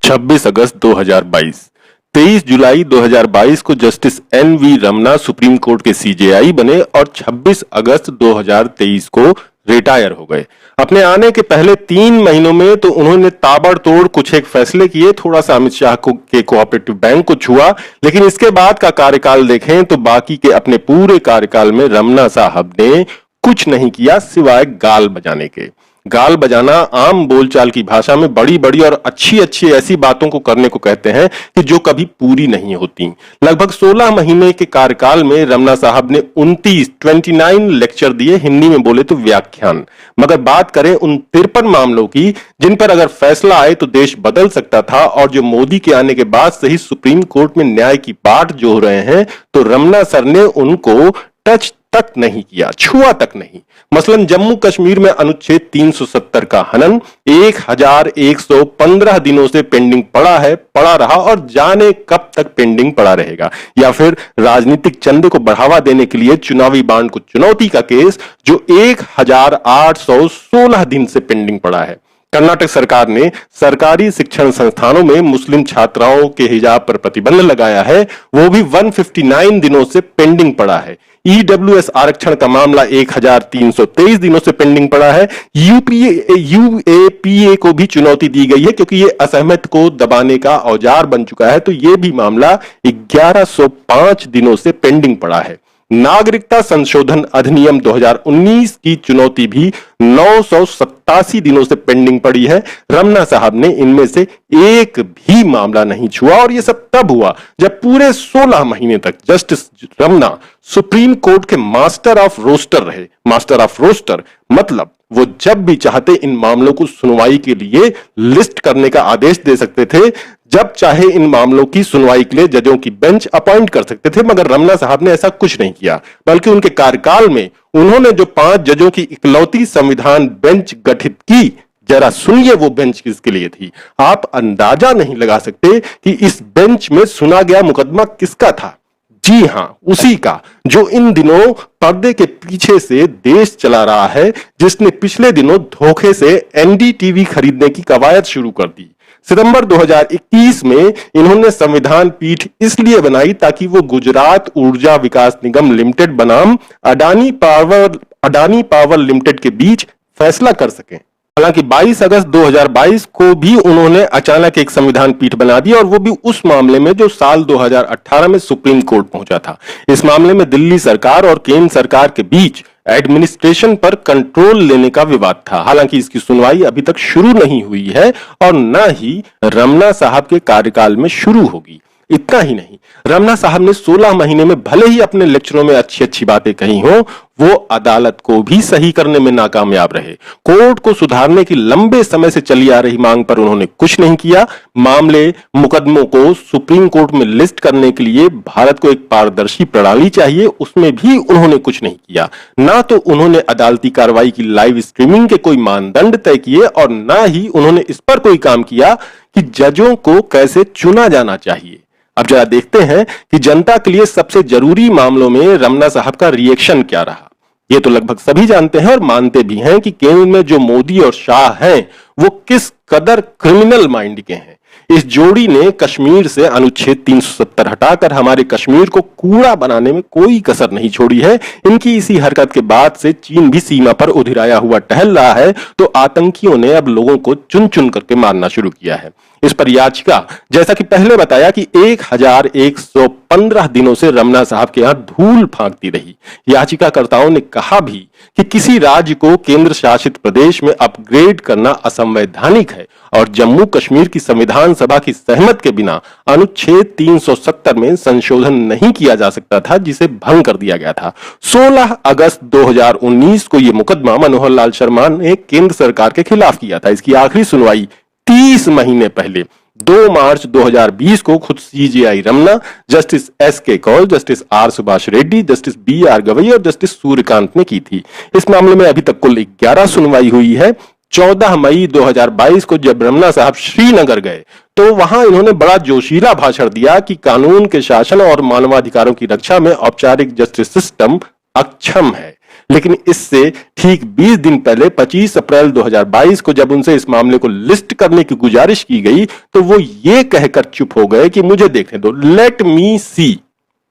26 अगस्त 2022। 23 जुलाई 2022 को justice N V. Ramana supreme court के सीजेआई बने और 26 अगस्त 2023 को रिटायर हो गए। अपने आने के पहले 3 महीनों में तो उन्होंने ताबड़तोड़ कुछ एक फैसले किए, थोड़ा सा अमित शाह के कोऑपरेटिव बैंक को छुआ, लेकिन इसके बाद का कार्यकाल देखें तो बाकी के अपने पूरे कार्यकाल में रमना साहब ने कुछ नहीं किया सिवाय गाल बजाने के। गाल बजाना आम बोलचाल की भाषा में बड़ी बड़ी और अच्छी अच्छी ऐसी बातों को करने को कहते हैं कि जो कभी पूरी नहीं होती। लगभग 16 महीने के कार्यकाल में रमना साहब ने 29 लेक्चर दिए, हिंदी में बोले तो व्याख्यान। मगर बात करें उन 53 मामलों की जिन पर अगर फैसला आए तो देश बदल सकता था और जो मोदी के आने के बाद से ही सुप्रीम कोर्ट में न्याय की बाट जो रहे हैं, तो रमना सर ने उनको टच तक नहीं किया, छुआ तक नहीं। मसलन जम्मू कश्मीर में अनुच्छेद 370 का हनन 1115 दिनों से पेंडिंग पड़ा रहा और जाने कब तक पेंडिंग पड़ा रहेगा। या फिर राजनीतिक चंदे को बढ़ावा देने के लिए चुनावी बांड को चुनौती का केस जो 1816 दिन से पेंडिंग पड़ा है। कर्नाटक सरकार ने सरकारी शिक्षण संस्थानों में मुस्लिम छात्राओं के हिजाब पर प्रतिबंध लगाया है, वो भी 159 दिनों से पेंडिंग पड़ा है। ईडब्ल्यूएस आरक्षण का मामला 1323 दिनों से पेंडिंग पड़ा है। यूएपीए को भी चुनौती दी गई है क्योंकि ये असहमत को दबाने का औजार बन चुका है, तो ये भी मामला 1105 दिनों से पेंडिंग पड़ा है। नागरिकता संशोधन अधिनियम 2019 की चुनौती भी 987 दिनों से पेंडिंग पड़ी है। रमना साहब ने इनमें से एक भी मामला नहीं छुआ और यह सब तब हुआ जब पूरे 16 महीने तक जस्टिस रमना सुप्रीम कोर्ट के मास्टर ऑफ रोस्टर रहे। मास्टर ऑफ रोस्टर मतलब वो जब भी चाहते इन मामलों को सुनवाई के लिए लिस्ट करने का आदेश दे सकते थे, जब चाहे इन मामलों की सुनवाई के लिए जजों की बेंच अपॉइंट कर सकते थे। मगर रमना साहब ने ऐसा कुछ नहीं किया, बल्कि उनके कार्यकाल में उन्होंने जो 5 जजों की इकलौती संविधान बेंच गठित की, जरा सुनिए वो बेंच किसके लिए थी। आप अंदाजा नहीं लगा सकते कि इस बेंच में सुना गया मुकदमा किसका था। जी हां, उसी का जो इन दिनों पर्दे के पीछे से देश चला रहा है, जिसने पिछले दिनों धोखे से एनडीटीवी खरीदने की कवायद शुरू कर दी। सितंबर 2021 में इन्होंने संविधान पीठ इसलिए बनाई ताकि वो गुजरात ऊर्जा विकास निगम लिमिटेड बनाम अडानी पावर लिमिटेड के बीच फैसला कर सकें। हालांकि 22 अगस्त 2022 को भी उन्होंने अचानक एक संविधान पीठ बना दी, और वो भी उस मामले में जो साल 2018 में सुप्रीम कोर्ट पहुंचा था। इस मामले में दिल्ली सरकार और केंद्र सरकार के बीच एडमिनिस्ट्रेशन पर कंट्रोल लेने का विवाद था। हालांकि इसकी सुनवाई अभी तक शुरू नहीं हुई है और न ही रमना साहब के कार्यकाल में शुरू होगी। इतना ही नहीं, रमना साहब ने 16 महीने में भले ही अपने लेक्चरों में अच्छी अच्छी बातें कही हो, वो अदालत को भी सही करने में नाकामयाब रहे। कोर्ट को सुधारने की लंबे समय से चली आ रही मांग पर उन्होंने कुछ नहीं किया। मामले मुकदमों को सुप्रीम कोर्ट में लिस्ट करने के लिए भारत को एक पारदर्शी प्रणाली चाहिए, उसमें भी उन्होंने कुछ नहीं किया। ना तो उन्होंने अदालती कार्रवाई की लाइव स्ट्रीमिंग के कोई मानदंड तय किए और ना ही उन्होंने इस पर कोई काम किया कि जजों को कैसे चुना जाना चाहिए। अब जरा देखते हैं कि जनता के लिए सबसे जरूरी मामलों में रमना साहब का रिएक्शन क्या रहा। ये तो लगभग सभी जानते हैं और मानते भी हैं कि केंद्र में जो मोदी और शाह हैं वो किस कदर क्रिमिनल माइंड के हैं। इस जोड़ी ने कश्मीर से अनुच्छेद 370 हटाकर हमारे कश्मीर को कूड़ा बनाने में कोई कसर नहीं छोड़ी है। इनकी इसी हरकत के बाद से चीन भी सीमा पर उधिराया हुआ टहल रहा है, तो आतंकियों ने अब लोगों को चुन चुन करके मारना शुरू किया है। इस पर याचिका, जैसा कि पहले बताया कि 1115 दिनों से रमना साहब के यहां धूल फांकती रही। याचिकाकर्ताओं ने कहा भी कि किसी राज्य को केंद्र शासित प्रदेश में अपग्रेड करना असंवैधानिक है और जम्मू कश्मीर की संविधान सभा की सहमत के बिना अनुच्छेद 370 में संशोधन नहीं किया जा सकता था, जिसे भंग कर दिया गया था। 16 अगस्त 2019 को यह मुकदमा मनोहर लाल शर्मा ने केंद्र सरकार के खिलाफ किया था। इसकी आखिरी सुनवाई 30 महीने पहले 2 मार्च 2020 को खुद CJI Ramana, justice S K. Kaul, justice R. Subhash Reddy, justice B R. Gavai और जस्टिस सूर्यकांत ने की थी। इस मामले में अभी तक कुल 11 सुनवाई हुई है। 14 मई 2022 को जब रमना साहब श्रीनगर गए तो वहां इन्होंने बड़ा जोशीला भाषण दिया कि कानून के शासन और मानवाधिकारों की रक्षा में औपचारिक जस्टिस सिस्टम अक्षम है। लेकिन इससे ठीक 20 दिन पहले 25 अप्रैल 2022 को जब उनसे इस मामले को लिस्ट करने की गुजारिश की गई तो वो ये कहकर चुप हो गए कि मुझे देखने दो, लेट मी सी।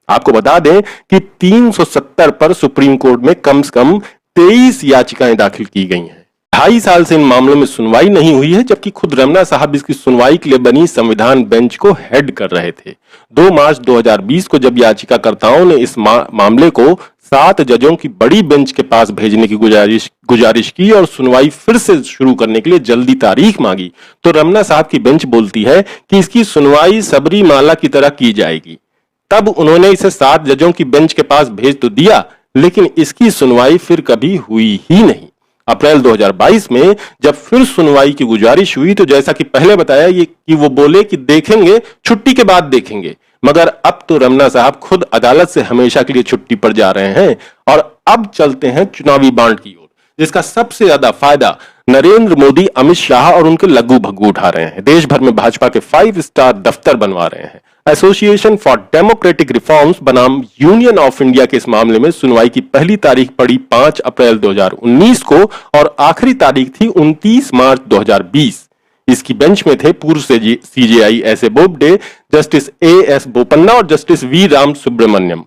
आपको बता दें कि 370 पर सुप्रीम कोर्ट में कम से कम 23 याचिकाएं दाखिल की गई हैं। 2.5 साल से इन मामलों में सुनवाई नहीं हुई है, जबकि खुद रमना साहब इसकी सुनवाई के लिए बनी संविधान बेंच को हेड कर रहे थे। 2 मार्च 2020 को जब याचिकाकर्ताओं ने इस मामले को 7 जजों की बड़ी बेंच के पास भेजने की गुजारिश की और सुनवाई फिर से शुरू करने के लिए जल्दी तारीख मांगी, तो रमना साहब की बेंच बोलती है कि इसकी सुनवाई सबरीमाला की तरह की जाएगी। तब उन्होंने इसे 7 जजों की बेंच के पास भेज तो दिया, लेकिन इसकी सुनवाई फिर कभी हुई ही नहीं। अप्रैल 2022 में जब फिर सुनवाई की गुजारिश हुई तो जैसा कि पहले बताया ये कि वो बोले कि देखेंगे, छुट्टी के बाद देखेंगे। मगर अब तो रमना साहब खुद अदालत से हमेशा के लिए छुट्टी पर जा रहे हैं और अब चलते हैं चुनावी बांड की ओर, जिसका सबसे ज्यादा फायदा नरेंद्र मोदी, अमित शाह और उनके लग्गू भग्गू उठा रहे हैं। देश भर में भाजपा के 5 स्टार दफ्तर बनवा रहे हैं। एसोसिएशन फॉर डेमोक्रेटिक रिफॉर्म्स बनाम यूनियन ऑफ इंडिया के इस मामले में सुनवाई की पहली तारीख पड़ी 5 अप्रैल 2019 को और आखिरी तारीख थी 29 मार्च 2020। इसकी बेंच में थे पूर्व CJI S A. Bobde, justice A S. Bopanna और justice V. Ram Subramaniam.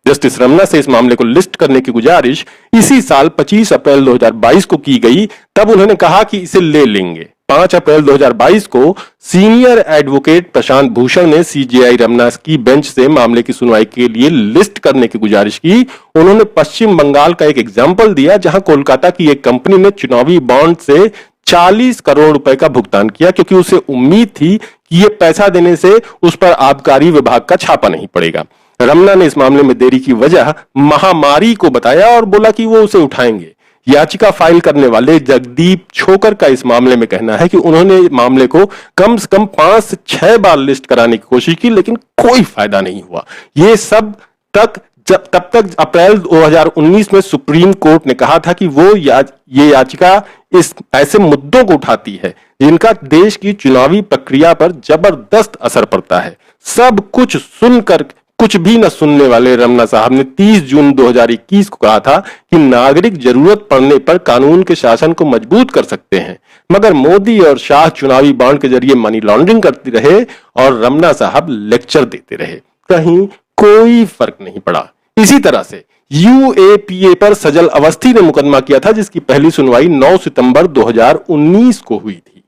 Justice Ramana से इस मामले को लिस्ट करने की गुजारिश इसी साल 25 अप्रैल 2022 को की गई। तब उन्होंने कहा कि इसे ले लेंगे। 5 अप्रैल 2022 को सीनियर एडवोकेट प्रशांत भूषण ने सीजेआई रमना की बेंच से मामले की सुनवाई के लिए लिस्ट करने की गुजारिश की। उन्होंने पश्चिम बंगाल का एक एग्जाम्पल दिया, जहां कोलकाता की एक कंपनी ने चुनावी बॉन्ड से 40 करोड़ रुपए का भुगतान किया, क्योंकि उसे उम्मीद थी कि यह पैसा देने से उस पर आबकारी विभाग का छापा नहीं पड़ेगा। रमना ने इस मामले में देरी की वजह महामारी को बताया और बोला कि वो उसे उठाएंगे। याचिका फाइल करने वाले जगदीप छोकर का इस मामले में कहना है कि उन्होंने मामले को कम से कम 5 से 6 बार लिस्ट कराने की कोशिश की, लेकिन कोई फायदा नहीं हुआ। ये सब तब तक अप्रैल 2019 में सुप्रीम कोर्ट ने कहा था कि वो ये याचिका इस ऐसे मुद्दों को उठाती है जिनका देश की चुनावी प्रक्रिया पर जबरदस्त असर पड़ता है। सब कुछ सुनकर कुछ भी न सुनने वाले रमना साहब ने 30 जून 2021 को कहा था कि नागरिक जरूरत पड़ने पर कानून के शासन को मजबूत कर सकते हैं, मगर मोदी और शाह चुनावी बॉन्ड के जरिए मनी लॉन्ड्रिंग करते रहे और रमना साहब लेक्चर देते रहे। कहीं कोई फर्क नहीं पड़ा। इसी तरह से यूएपीए पर सजल अवस्थी ने मुकदमा किया था, जिसकी पहली सुनवाई 9 सितंबर 2019 को हुई थी।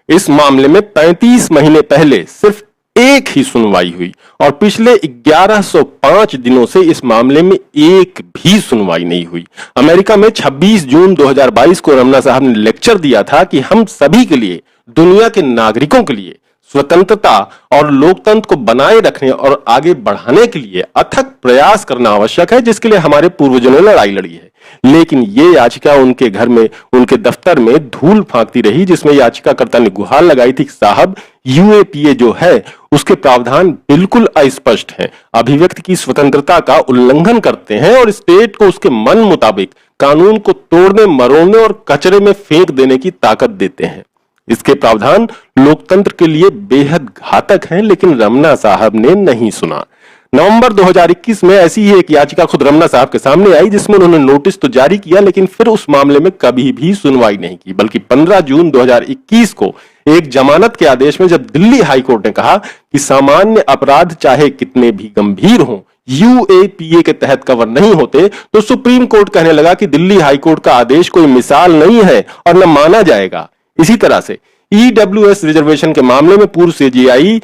इस मामले में 35 महीने पहले सिर्फ एक ही सुनवाई हुई और पिछले 1105 दिनों से इस मामले में एक भी सुनवाई नहीं हुई। अमेरिका में 26 जून 2022 को रमना साहब ने लेक्चर दिया था कि हम सभी के लिए, दुनिया के नागरिकों के लिए स्वतंत्रता और लोकतंत्र को बनाए रखने और आगे बढ़ाने के लिए अथक प्रयास करना आवश्यक है, जिसके लिए हमारे पूर्वजों ने लड़ाई लड़ी है। लेकिन ये याचिका उनके घर में, उनके दफ्तर में धूल फांकती रही, जिसमें याचिकाकर्ता ने गुहार लगाई थी, साहब यूएपीए जो है उसके प्रावधान बिल्कुल अस्पष्ट हैं, अभिव्यक्ति की स्वतंत्रता का उल्लंघन करते हैं और स्टेट को उसके मन मुताबिक कानून को तोड़ने, मरोड़ने और कचरे में फेंक देने की ताकत देते हैं। इसके प्रावधान लोकतंत्र के लिए बेहद घातक हैं, लेकिन रमना साहब ने नहीं सुना। नवंबर 2021 में ऐसी ही एक याचिका खुद रमना साहब के सामने आई, जिसमें उन्होंने नोटिस तो जारी किया, लेकिन फिर उस मामले में कभी भी सुनवाई नहीं की। बल्कि 15 जून 2021 को एक जमानत के आदेश में जब दिल्ली हाईकोर्ट ने कहा कि सामान्य अपराध चाहे कितने भी गंभीर हों, यूएपीए के तहत कवर नहीं होते, तो सुप्रीम कोर्ट कहने लगा कि दिल्ली हाईकोर्ट का आदेश कोई मिसाल नहीं है और न माना जाएगा। इसी तरह से ईडब्ल्यूएस रिजर्वेशन के मामले में पूर्व सीजेआई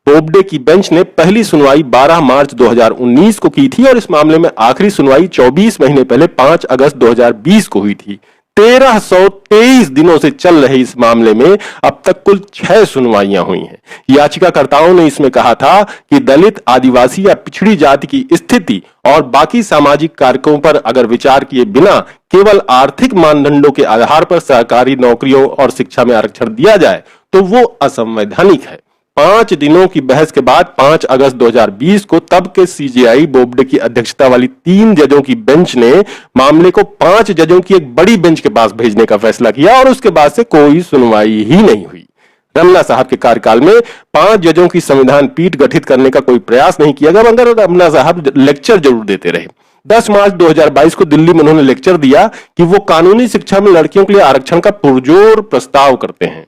बोबडे की बेंच ने पहली सुनवाई 12 मार्च 2019 को की थी और इस मामले में आखिरी सुनवाई 24 महीने पहले 5 अगस्त 2020 को हुई थी। 1323 दिनों से चल रहे इस मामले में अब तक कुल 6 सुनवाइयां हुई हैं। याचिकाकर्ताओं ने इसमें कहा था कि दलित, आदिवासी या पिछड़ी जाति की स्थिति और बाकी सामाजिक कारकों पर अगर विचार किए बिना केवल आर्थिक मानदंडों के आधार पर सरकारी नौकरियों और शिक्षा में आरक्षण दिया जाए तो वो असंवैधानिक है। 5 दिनों की बहस के बाद 5 अगस्त 2020 को तब के सीजेआई बोबडे की अध्यक्षता वाली 3 जजों की बेंच ने मामले को 5 जजों की एक बड़ी बेंच के पास भेजने का फैसला किया और उसके बाद से कोई सुनवाई ही नहीं हुई। रमना साहब के कार्यकाल में 5 जजों की संविधान पीठ गठित करने का कोई प्रयास नहीं किया गया, मगर रमना साहब लेक्चर जरूर देते रहे। 10 मार्च 2022 को दिल्ली में उन्होंने लेक्चर दिया कि वो कानूनी शिक्षा में लड़कियों के लिए आरक्षण का पुरजोर प्रस्ताव करते हैं।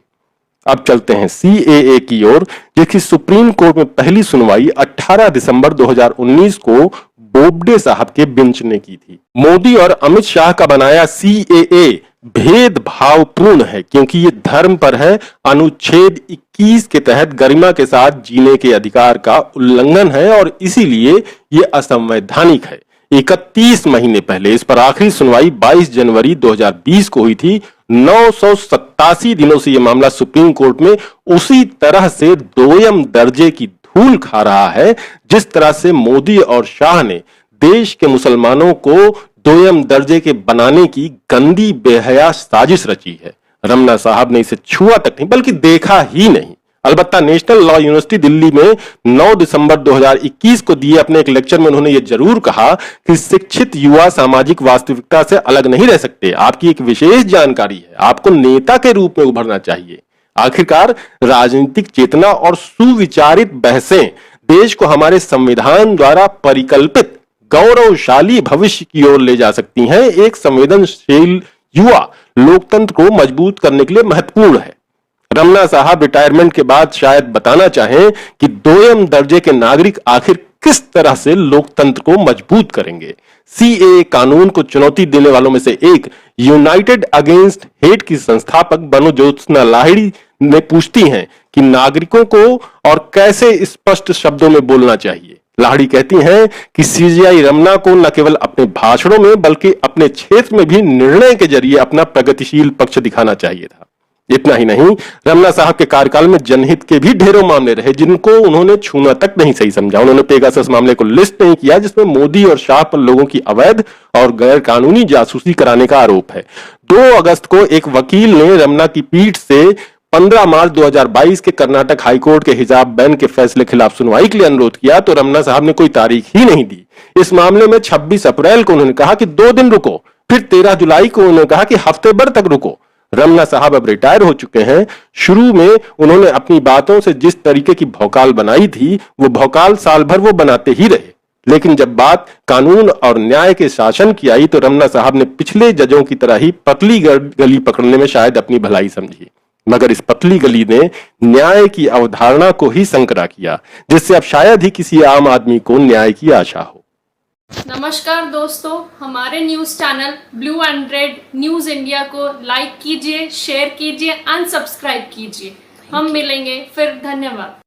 अब चलते हैं सीएए की ओर, जिसकी सुप्रीम कोर्ट में पहली सुनवाई 18 दिसंबर 2019 को बोबडे साहब के बेंच ने की थी। मोदी और अमित शाह का बनाया सीएए भेदभावपूर्ण है क्योंकि ये धर्म पर है, अनुच्छेद 21 के तहत गरिमा के साथ जीने के अधिकार का उल्लंघन है और इसीलिए ये असंवैधानिक है। 31 महीने पहले इस पर आखिरी सुनवाई 22 जनवरी 2020 को हुई थी। 987 दिनों से यह मामला सुप्रीम कोर्ट में उसी तरह से दोयम दर्जे की धूल खा रहा है जिस तरह से मोदी और शाह ने देश के मुसलमानों को दोयम दर्जे के बनाने की गंदी बेहया साजिश रची है। रमना साहब ने इसे छुआ तक नहीं बल्कि देखा ही नहीं। अलबत्ता नेशनल लॉ यूनिवर्सिटी दिल्ली में 9 दिसंबर 2021 को दिए अपने एक लेक्चर में उन्होंने यह जरूर कहा कि शिक्षित युवा सामाजिक वास्तविकता से अलग नहीं रह सकते। आपकी एक विशेष जानकारी है, आपको नेता के रूप में उभरना चाहिए। आखिरकार राजनीतिक चेतना और सुविचारित बहसें देश को हमारे संविधान द्वारा परिकल्पित गौरवशाली भविष्य की ओर ले जा सकती हैं। एक संवेदनशील युवा लोकतंत्र को मजबूत करने के लिए महत्वपूर्ण है। रमना साहब रिटायरमेंट के बाद शायद बताना चाहें कि दोयम दर्जे के नागरिक आखिर किस तरह से लोकतंत्र को मजबूत करेंगे। सीएए कानून को चुनौती देने वालों में से एक यूनाइटेड अगेंस्ट हेट की संस्थापक बनो ज्योत्सना लाहिड़ी ने पूछती हैं कि नागरिकों को और कैसे स्पष्ट शब्दों में बोलना चाहिए। लाहिड़ी कहती हैं कि सीजेआई रमना को न केवल अपने भाषणों में बल्कि अपने क्षेत्र में भी निर्णय के जरिए अपना प्रगतिशील पक्ष दिखाना चाहिए था। इतना ही नहीं, रमना साहब के कार्यकाल में जनहित के भी ढेरों मामले रहे जिनको उन्होंने छूना तक नहीं सही समझा। उन्होंने पेगासस मामले को लिस्ट नहीं किया जिसमें मोदी और शाह पर लोगों की अवैध और गैर कानूनी जासूसी कराने का आरोप है। 2 अगस्त को एक वकील ने रमना की पीठ से 15 मार्च 2022 के कर्नाटक हाईकोर्ट के हिजाब बैन के फैसले खिलाफ सुनवाई के लिए अनुरोध किया तो रमना साहब ने कोई तारीख ही नहीं दी। इस मामले में 26 अप्रैल को उन्होंने कहा कि 2 दिन रुको, फिर 13 जुलाई को उन्होंने कहा कि हफ्ते भर तक रुको। रमना साहब अब रिटायर हो चुके हैं। शुरू में उन्होंने अपनी बातों से जिस तरीके की भौकाल बनाई थी वो भौकाल साल भर वो बनाते ही रहे, लेकिन जब बात कानून और न्याय के शासन की आई तो रमना साहब ने पिछले जजों की तरह ही पतली गली पकड़ने में शायद अपनी भलाई समझी, मगर इस पतली गली ने न्याय की अवधारणा को ही संकरा किया जिससे अब शायद ही किसी आम आदमी को न्याय की आशा हो। नमस्कार दोस्तों, हमारे news channel blue and red news India को लाइक कीजिए, शेयर कीजिए, अनसब्सक्राइब कीजिए। हम मिलेंगे फिर। धन्यवाद।